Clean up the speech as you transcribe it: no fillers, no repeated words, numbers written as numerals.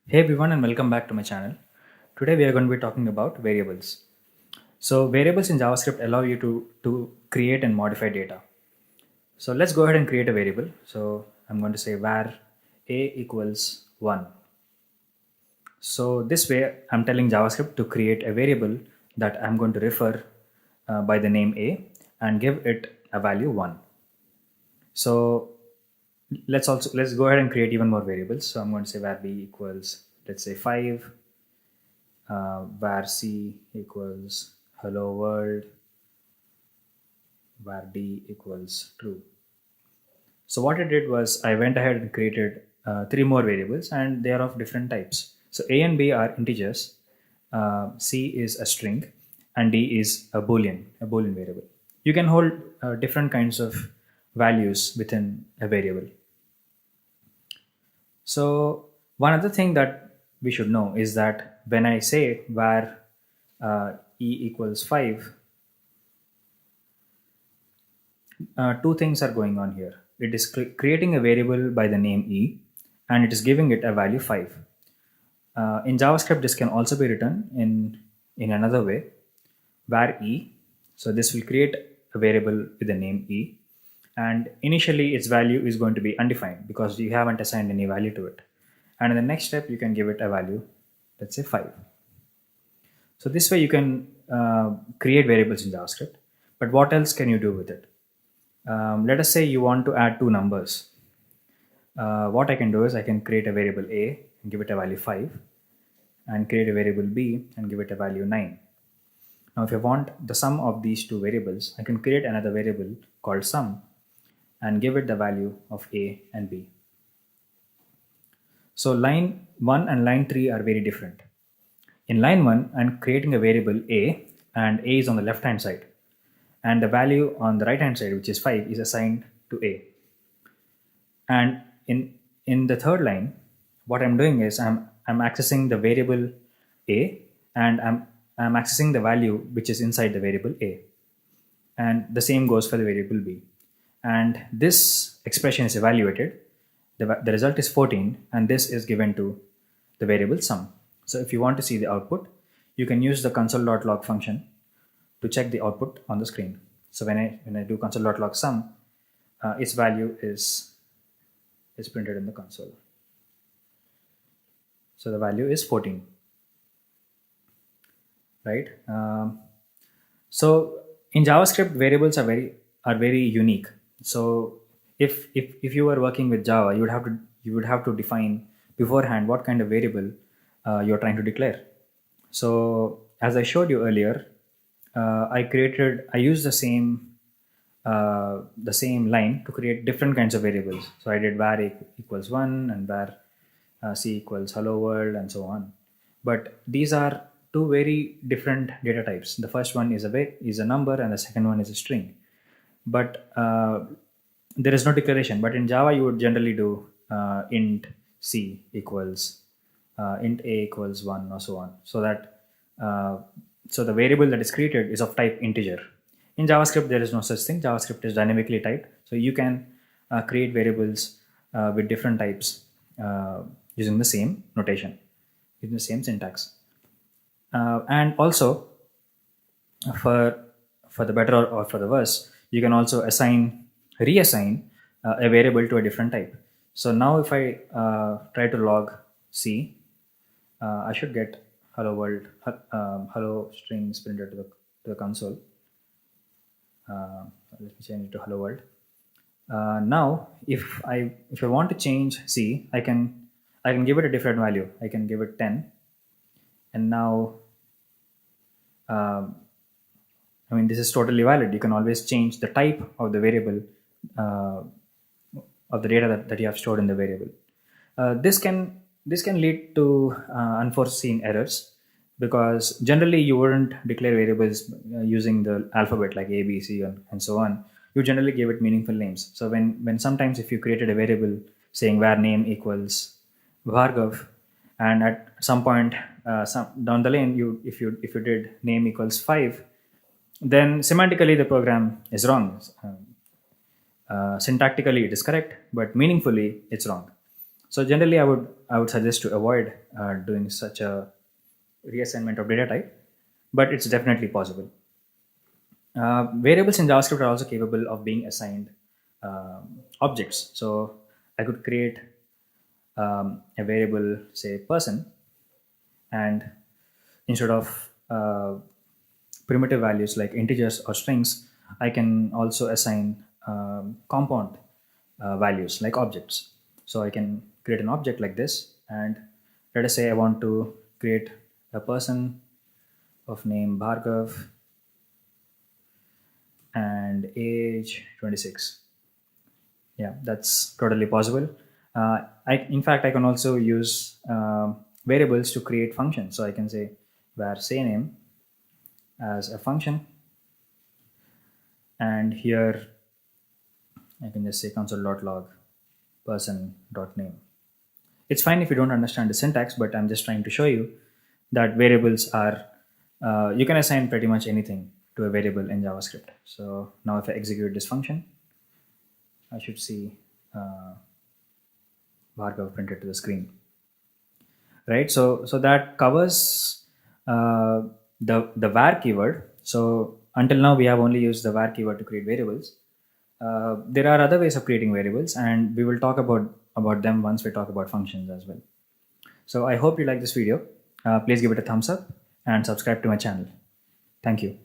Hey everyone and welcome back to my channel. Today we are going to be talking about variables. So variables in JavaScript allow you to create and modify data. So let's go ahead and create a variable. So I'm going to say var a equals 1. So this way I'm telling JavaScript to create a variable that I'm going to refer by the name a and give it a value 1. So let's go ahead and create even more variables. So I'm going to say var b equals, let's say 5, var c equals hello world, var d equals true. So what I did was I went ahead and created three more variables, and they are of different types. So a and b are integers, c is a string, and d is a boolean variable. You can hold different kinds of values within a variable. So one other thing that we should know is that when I say var e equals 5, two things are going on here. It is creating a variable by the name e, and it is giving it a value 5. In JavaScript, this can also be written in another way, var e. So this will create a variable with the name e, and initially its value is going to be undefined because you haven't assigned any value to it. And in the next step, you can give it a value, let's say 5. So this way you can create variables in JavaScript. But what else can you do with it? Let us say you want to add two numbers. What I can do is I can create a variable a and give it a value 5, and create a variable b and give it a value 9. Now if I want the sum of these two variables, I can create another variable called sum and give it the value of a and b. So line 1 and line 3 are very different. In line 1, I'm creating a variable a, and a is on the left hand side, and the value on the right hand side, which is 5, is assigned to a. And in the third line, what I'm doing is I'm accessing the variable a, and I'm accessing the value which is inside the variable a, and the same goes for the variable b. And this expression is evaluated. The result is 14, and this is given to the variable sum. So if you want to see the output, you can use the console.log function to check the output on the screen. So when I do console.log sum, its value is printed in the console. So the value is 14, right? So in JavaScript, variables are very unique. So if you were working with Java, you would have to define beforehand what kind of variable you're trying to declare. So as I showed you earlier, I used the same line to create different kinds of variables. So I did var equals 1 and var c equals hello world and so on. But these are two very different data types. The first one is a number, and the second one is a string. But there is no declaration. But in Java, you would generally do int c equals int a equals 1 or so on. So that so the variable that is created is of type integer. In JavaScript, there is no such thing. JavaScript is dynamically typed. So you can create variables with different types using the same notation, using the same syntax. And also, for the better or for the worse, you can also reassign a variable to a different type. So now if I try to log C, I should get hello world, hello strings printed to the console. Let me change it to hello world. Now, if I want to change C, I can give it a different value. I can give it 10, and now, I mean, this is totally valid. You can always change the type of the variable of the data that you have stored in the variable. This can lead to unforeseen errors, because generally you wouldn't declare variables using the alphabet like A, B, C, and so on. You generally give it meaningful names. So when sometimes if you created a variable saying var name equals Bhargav, and at some point down the lane, if you did name equals 5, then semantically the program is wrong. Syntactically it is correct, but meaningfully it's wrong. So generally, I would suggest to avoid doing such a reassignment of data type, but it's definitely possible. Variables in JavaScript are also capable of being assigned objects. So I could create a variable, say person, and instead of primitive values like integers or strings, I can also assign compound values like objects. So I can create an object like this, and let us say I want to create a person of name Bhargav and age 26. Yeah, that's totally possible. In fact, I can also use variables to create functions. So I can say var say name as a function, and here I can just say console.log person.name. It's fine if you don't understand the syntax, but I'm just trying to show you that variables are, you can assign pretty much anything to a variable in JavaScript. So now if I execute this function, I should see Bhargav printed to the screen, right? So that covers the var keyword. So until now we have only used the var keyword to create variables. There are other ways of creating variables, and we will talk about them once we talk about functions as well. So I hope you like this video. Please give it a thumbs up and subscribe to my channel. Thank you.